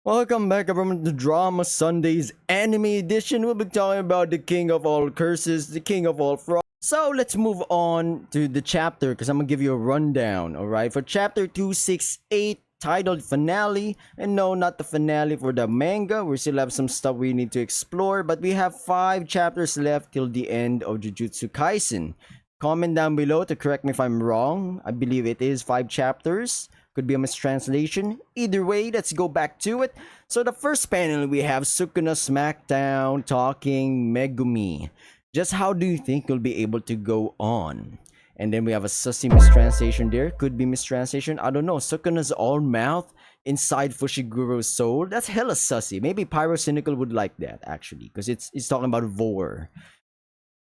Welcome back everyone to Drama Sunday's anime edition. We'll be talking about the king of all curses, the king of all frauds. So let's move on to the chapter because I'm gonna give you a rundown, alright? For chapter 268, titled Finale. And no, not the finale for the manga. We still have some stuff we need to explore, but we have 5 chapters left till the end of Jujutsu Kaisen. Comment down below to correct me if I'm wrong. I believe it is 5 chapters. Could be a mistranslation. Either way, let's go back to it. So the first panel, we have Sukuna Smackdown talking Megumi. Just how do you think you'll be able to go on? And then we have a sussy mistranslation there. Could be mistranslation. I don't know. Sukuna's all mouth inside Fushiguro's soul. That's hella sussy. Maybe Pyrocynical would like that actually, because it's talking about Vor.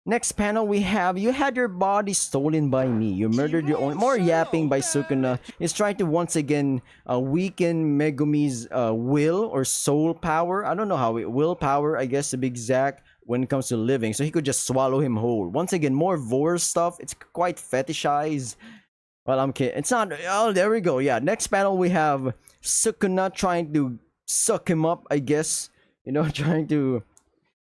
Next panel, we have, you had your body stolen by me. You murdered your own. More yapping by Sukuna. Is trying to once again weaken Megumi's will or soul power. I don't know how willpower, I guess, to be exact, when it comes to living. So he could just swallow him whole. Once again, more Vor stuff. It's quite fetishized. Well, I'm kidding. It's not. Oh, there we go. Yeah. Next panel, we have Sukuna trying to suck him up, I guess. You know, trying to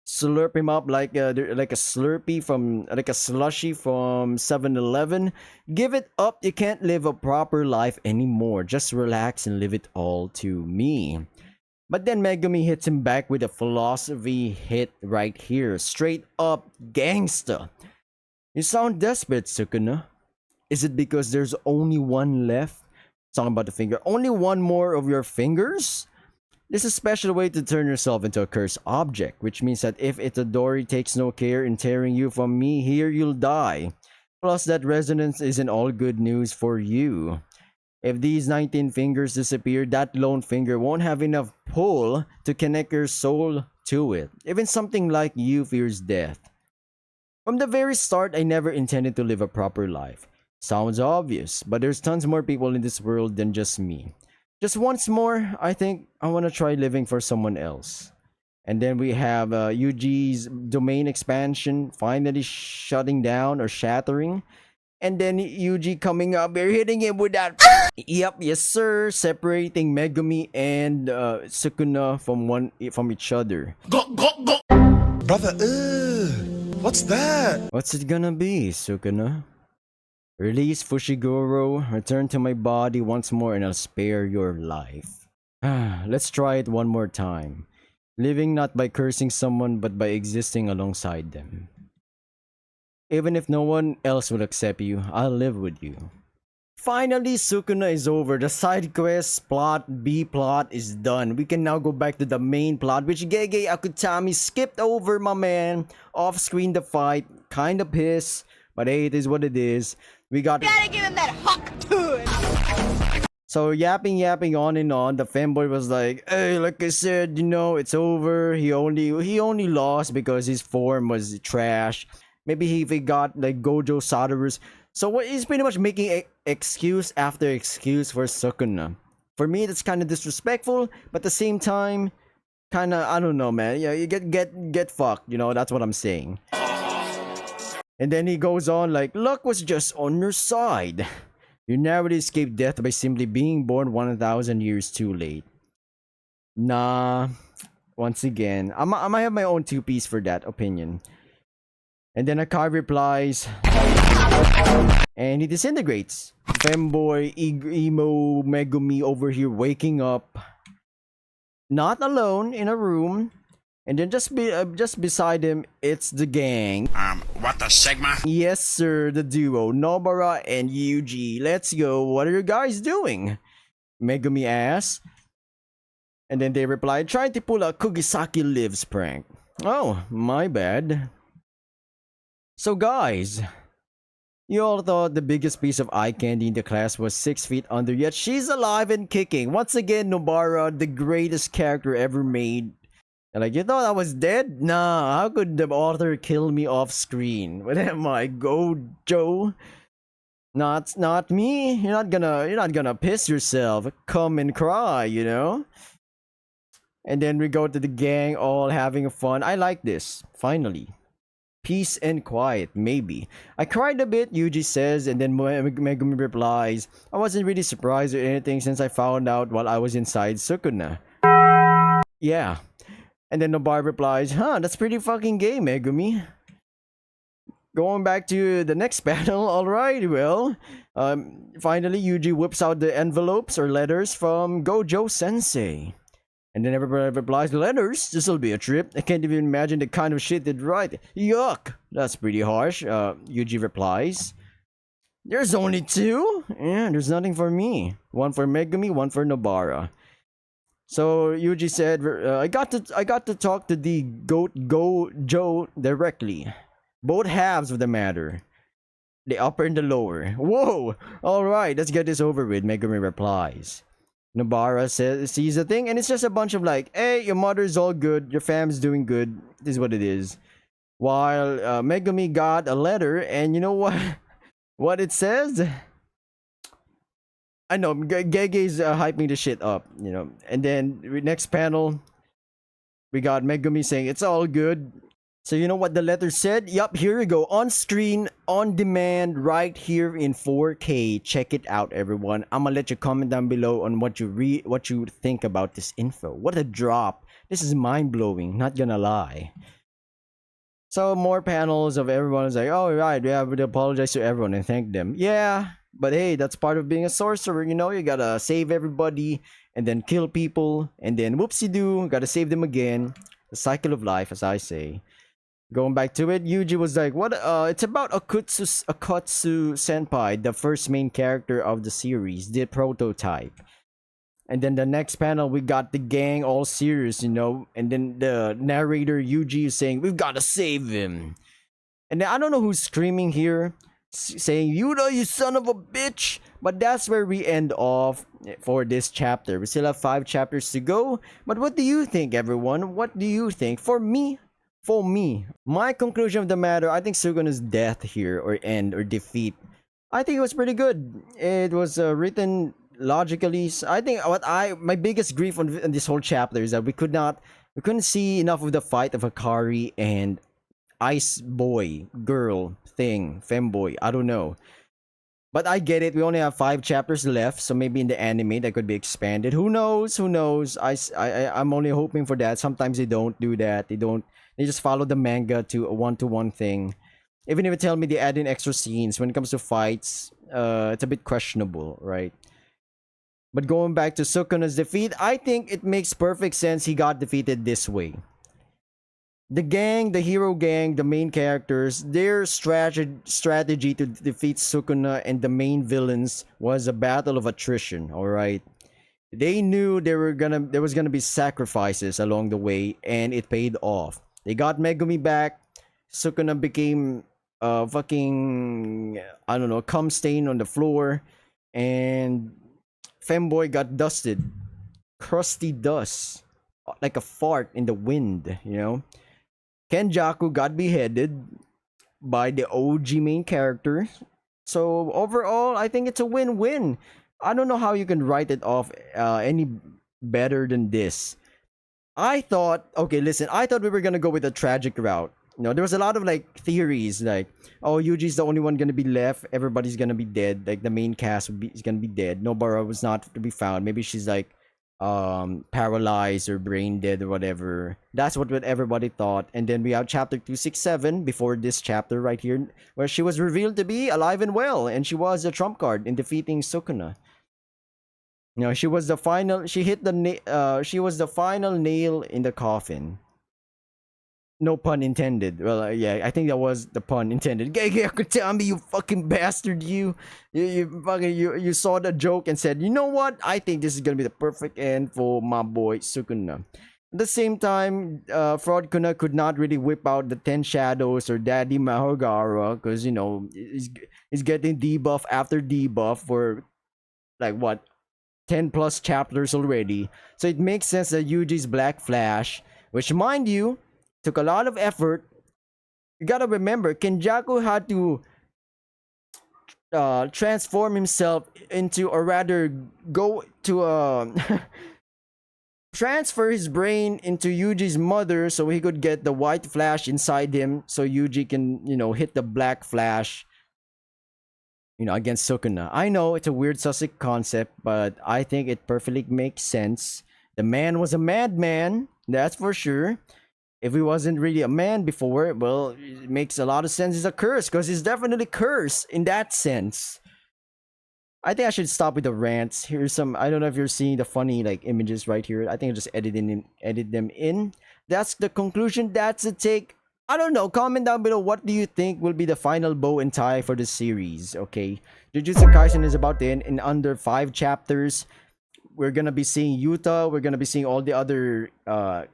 slurp him up like a slurpee from, like a slushy from 7-Eleven. Give it up. You can't live a proper life anymore. Just relax and leave it all to me. But then Megumi hits him back with a philosophy hit right here. Straight up gangsta. You sound desperate, Sukuna. Is it because there's only one left? Talking about the finger. Only one more of your fingers? This is a special way to turn yourself into a cursed object, which means that if Itadori takes no care in tearing you from me, here you'll die. Plus, that resonance isn't all good news for you. If these 19 fingers disappear, that lone finger won't have enough pull to connect your soul to it. Even something like you fears death. From the very start, I never intended to live a proper life. Sounds obvious, but there's tons more people in this world than just me. Just once more, I think I want to try living for someone else. And then we have Yuji's domain expansion finally shutting down or shattering. And then Yuji coming up here, hitting him with that. Yep, yes sir. Separating Megumi and Sukuna from each other. Brother, what's that? What's it gonna be, Sukuna? Release Fushiguro, return to my body once more and I'll spare your life. Let's try it one more time. Living not by cursing someone but by existing alongside them. Even if no one else will accept you, I'll live with you. Finally, Sukuna is over. The side quest plot, B plot is done. We can now go back to the main plot, which Gege Akutami skipped over, my man. Off screen the fight, kinda pissed. But hey, it is what it is. We gotta give him that hawk tune. So yapping on and on. The fanboy was like, "Hey, like I said, you know, it's over. He only lost because his form was trash. Maybe he got like Gojo Sadaru's." So what he's pretty much making excuse after excuse for Sukuna. For me, that's kind of disrespectful, but at the same time, kind of, I don't know, man. Yeah, you get fucked. You know, that's what I'm saying. And then he goes on like, luck was just on your side. You narrowly escaped death by simply being born 1,000 years too late. Nah. Once again, I might have my own two-piece for that opinion. And then Akari replies. And he disintegrates. Femboy, emo, Megumi over here waking up. Not alone in a room. And then just beside him, it's the gang. What the Sigma? Yes, sir, the duo, Nobara and Yuji. Let's go. What are you guys doing? Megumi asks. And then they reply, trying to pull a Kugisaki Lives prank. Oh, my bad. So guys, you all thought the biggest piece of eye candy in the class was 6 feet under, yet she's alive and kicking. Once again, Nobara, the greatest character ever made. And like, you thought I was dead? Nah, how could the author kill me off screen? What am I, Gojo? Not me. You're not gonna piss yourself. Come and cry, you know? And then we go to the gang all having fun. I like this. Finally. Peace and quiet, maybe. I cried a bit, Yuji says, and then Megumi replies, I wasn't really surprised or anything since I found out while I was inside Sukuna. Yeah. And then Nobara replies, huh, that's pretty fucking gay, Megumi. Going back to the next panel, alright, well, finally Yuji whips out the envelopes or letters from Gojo Sensei. And then everybody replies, letters? This'll be a trip. I can't even imagine the kind of shit they'd write. Yuck! That's pretty harsh, Yuji replies. There's only two? Yeah, there's nothing for me. One for Megumi, one for Nobara. So Yuji said, I got to talk to the Gojo directly. Both halves of the matter. The upper and the lower. Whoa! Alright, let's get this over with, Megumi replies. Nobara sees the thing, and it's just a bunch of like, hey, your mother's all good, your fam's doing good, this is what it is. While Megumi got a letter, and you know what? What it says? I know, Gege's hyping the shit up, you know. And then, next panel, we got Megumi saying, it's all good. So you know what the letter said? Yup, here you go. On screen, on demand, right here in 4K. Check it out, everyone. I'm gonna let you comment down below on what you think about this info. What a drop. This is mind-blowing, not gonna lie. So more panels of everyone's like, oh right, we have to apologize to everyone and thank them. Yeah, but hey, that's part of being a sorcerer, you know, you gotta save everybody and then kill people and then whoopsie-doo, gotta save them again. The cycle of life, as I say. Going back to it, Yuji was like, what, it's about Akutsu Senpai, the first main character of the series, the prototype. And then the next panel, we got the gang all serious, you know, and then the narrator Yuji is saying, we've got to save him. And then I don't know who's screaming here, saying, Yuda, you son of a bitch. But that's where we end off for this chapter. We still have 5 chapters to go. But what do you think, everyone? What do you think? For me, my conclusion of the matter, I think Sukuna's death here, or end, or defeat, I think it was pretty good. It was written logically. I think my biggest grief on this whole chapter is that we couldn't see enough of the fight of Akari and Ice Boy, girl, thing, femboy, I don't know. But I get it, we only have 5 chapters left, so maybe in the anime that could be expanded. Who knows? I'm only hoping for that. Sometimes they don't do that. They just follow the manga to a one-to-one thing. Even if you tell me they add in extra scenes, when it comes to fights, it's a bit questionable, right? But going back to Sukuna's defeat, I think it makes perfect sense he got defeated this way. The gang, the hero gang, the main characters, their strategy to defeat Sukuna and the main villains was a battle of attrition, alright? They knew there was gonna be sacrifices along the way, and it paid off. They got Megumi back, Sukuna became fucking, I don't know, cum stain on the floor, and Femboy got dusted. Crusty dust. Like a fart in the wind, you know? Kenjaku got beheaded by the OG main character. So overall, I think it's a win-win. I don't know how you can write it off any better than this. I thought we were gonna go with a tragic route. You know, there was a lot of like theories like, oh, Yuji's the only one gonna be left, everybody's gonna be dead, like the main cast is gonna be dead. Nobara was not to be found. Maybe she's like paralyzed or brain dead or whatever. That's what everybody thought. And then we have chapter 267 before this chapter right here, where she was revealed to be alive and well, and she was a trump card in defeating Sukuna. You know, she was the final nail in the coffin. No pun intended. Well, yeah, I think that was the pun intended. Tell me, you fucking bastard, you saw the joke and said, you know what? I think this is gonna be the perfect end for my boy Sukuna. At the same time, Fraud Kuna could not really whip out the 10 shadows or Daddy Mahogara, because, you know, he's getting debuff after debuff for like what, 10 plus chapters already. So it makes sense that Yuji's Black Flash, which mind you, took a lot of effort. You gotta remember, Kenjaku had to transform himself into, or rather go to transfer his brain into Yuji's mother so he could get the white flash inside him, so Yuji can, you know, hit the black flash, you know, against Sukuna. I know it's a weird Sussex concept, but I think it perfectly makes sense The man was a madman, that's for sure. If he wasn't really a man before, well, it makes a lot of sense. He's a curse, because he's definitely cursed in that sense. I think I should stop with the rants. Here's some, I don't know if you're seeing the funny like images right here. I think I'll just edit them in. That's the conclusion. That's the take. I don't know. Comment down below, what do you think will be the final bow and tie for the series, okay? Jujutsu Kaisen is about to end in under 5 chapters. We're gonna be seeing Yuta. We're gonna be seeing all the other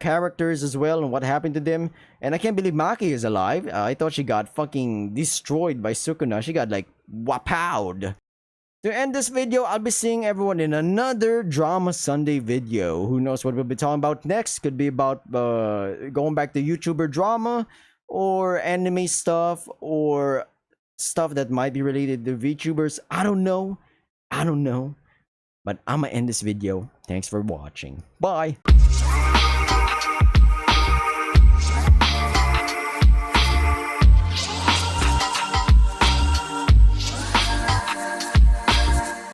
characters as well and what happened to them. And I can't believe Maki is alive. I thought she got fucking destroyed by Sukuna. She got like wapowed. To end this video, I'll be seeing everyone in another Drama Sunday video. Who knows what we'll be talking about next? Could be about going back to YouTuber drama, or anime stuff, or stuff that might be related to VTubers. I don't know. But I'm gonna end this video. Thanks for watching. Bye.